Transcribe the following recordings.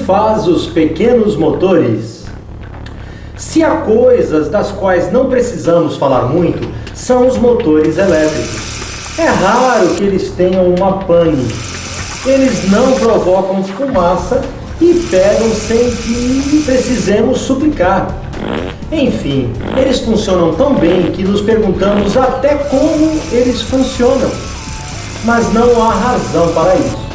faz os pequenos motores? Se há coisas das quais não precisamos falar muito, são os motores elétricos. É raro que eles tenham uma pane. Eles não provocam fumaça e pegam sem que precisemos suplicar. Enfim, eles funcionam tão bem que nos perguntamos até como eles funcionam. Mas não há razão para isso.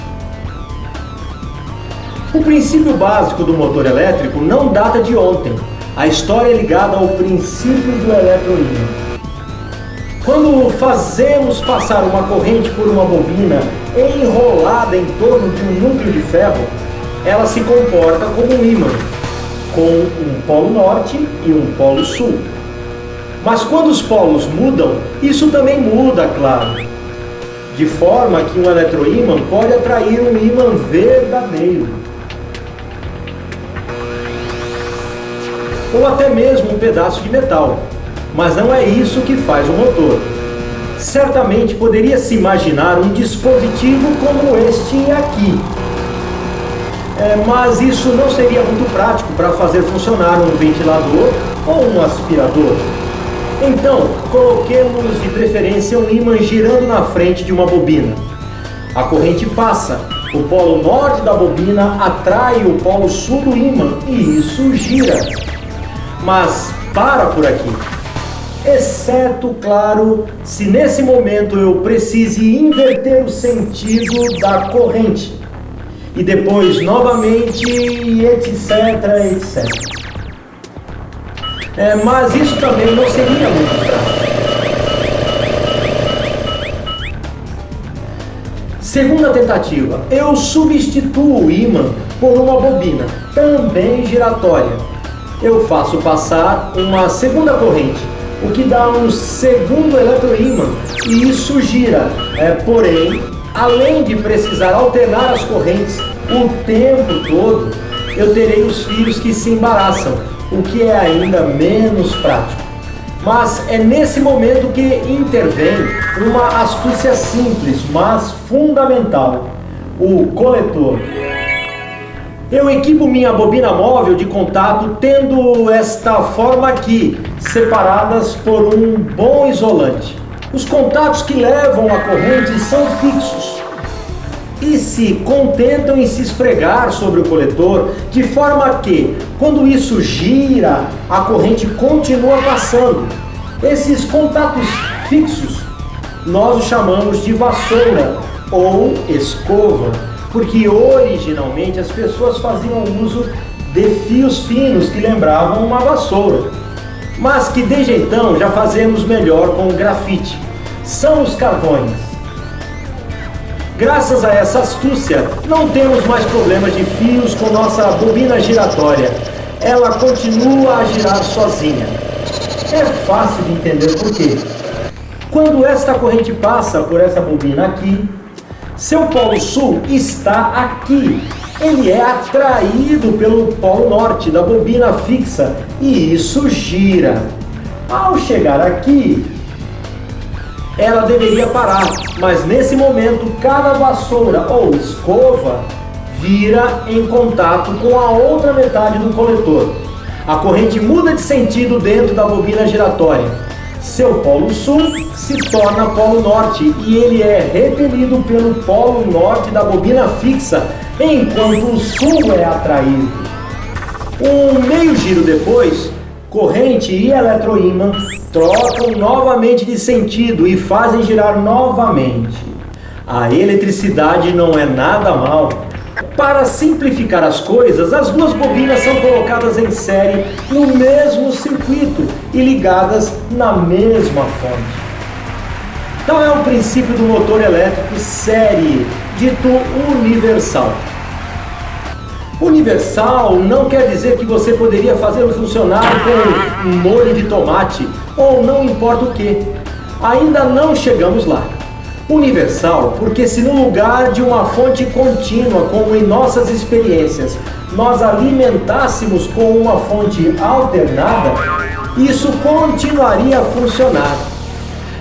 O princípio básico do motor elétrico não data de ontem. A história é ligada ao princípio do eletroímã. Quando fazemos passar uma corrente por uma bobina enrolada em torno de um núcleo de ferro, ela se comporta como um ímã, com um polo norte e um polo sul. Mas quando os polos mudam, isso também muda, claro. De forma que um eletroímã pode atrair um ímã verdadeiro. Ou até mesmo um pedaço de metal. Mas não é isso que faz o motor. Certamente poderia-se imaginar um dispositivo como este aqui. Mas isso não seria muito prático para fazer funcionar um ventilador ou um aspirador. Então, coloquemos de preferência um ímã girando na frente de uma bobina. A corrente passa, o polo norte da bobina atrai o polo sul do ímã e isso gira. Mas para por aqui. Exceto, claro, se nesse momento eu precise inverter o sentido da corrente. E depois novamente, etc, etc. Mas isso também não seria muito prático. Segunda tentativa, eu substituo o ímã por uma bobina, também giratória. Eu faço passar uma segunda corrente, o que dá um segundo eletroímã, e isso gira. Porém, além de precisar alternar as correntes o tempo todo, eu terei os fios que se embaraçam, o que é ainda menos prático. Mas é nesse momento que intervém uma astúcia simples, mas fundamental: o coletor. Eu equipo minha bobina móvel de contato tendo esta forma aqui, separadas por um bom isolante. Os contatos que levam a corrente são fixos e se contentam em se esfregar sobre o coletor, de forma que, quando isso gira, a corrente continua passando. Esses contatos fixos nós os chamamos de vassoura ou escova, porque originalmente as pessoas faziam uso de fios finos que lembravam uma vassoura, mas que desde então já fazemos melhor com o grafite. São os carvões. Graças a essa astúcia, não temos mais problemas de fios com nossa bobina giratória. Ela continua a girar sozinha. É fácil de entender por quê. Quando esta corrente passa por essa bobina aqui, seu polo sul está aqui. Ele é atraído pelo polo norte da bobina fixa e isso gira. Ao chegar aqui, ela deveria parar, mas nesse momento cada vassoura ou escova vira em contato com a outra metade do coletor. A corrente muda de sentido dentro da bobina giratória. Seu polo sul se torna polo norte e ele é repelido pelo polo norte da bobina fixa, enquanto o sul é atraído. Um meio giro depois, corrente e eletroímã trocam novamente de sentido e fazem girar novamente. A eletricidade não é nada mal. Para simplificar as coisas, as duas bobinas são colocadas em série no mesmo circuito e ligadas na mesma fonte. Tal é o princípio do motor elétrico série, dito universal. Universal não quer dizer que você poderia fazê-lo funcionar com um molho de tomate ou não importa o que. Ainda não chegamos lá. Universal porque se no lugar de uma fonte contínua, como em nossas experiências, nós alimentássemos com uma fonte alternada, isso continuaria a funcionar.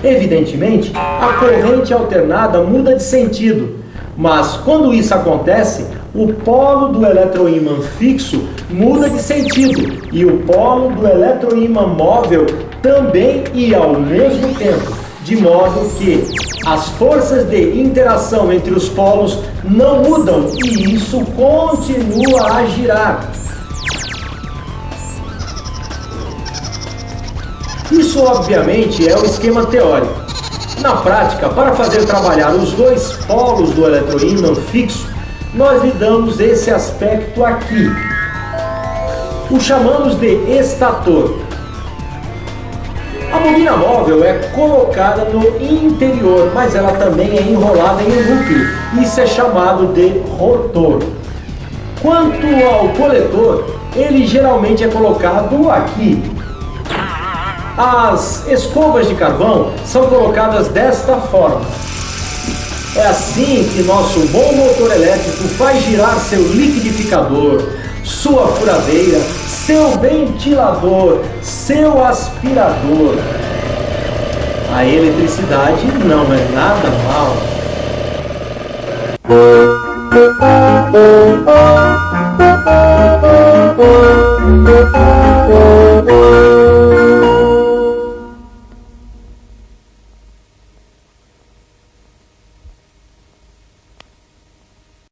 Evidentemente, a corrente alternada muda de sentido, mas quando isso acontece, o polo do eletroímã fixo muda de sentido e o polo do eletroímã móvel também e ao mesmo tempo, de modo que as forças de interação entre os polos não mudam e isso continua a girar. Isso, obviamente, é o esquema teórico. Na prática, para fazer trabalhar os dois polos do eletroímã fixo, nós lhe damos esse aspecto aqui. O chamamos de estator. A bobina móvel é colocada no interior, mas ela também é enrolada em um núcleo. Isso é chamado de rotor. Quanto ao coletor, ele geralmente é colocado aqui. As escovas de carvão são colocadas desta forma. É assim que nosso bom motor elétrico faz girar seu liquidificador, sua furadeira, seu ventilador, seu aspirador. A eletricidade não é nada mal.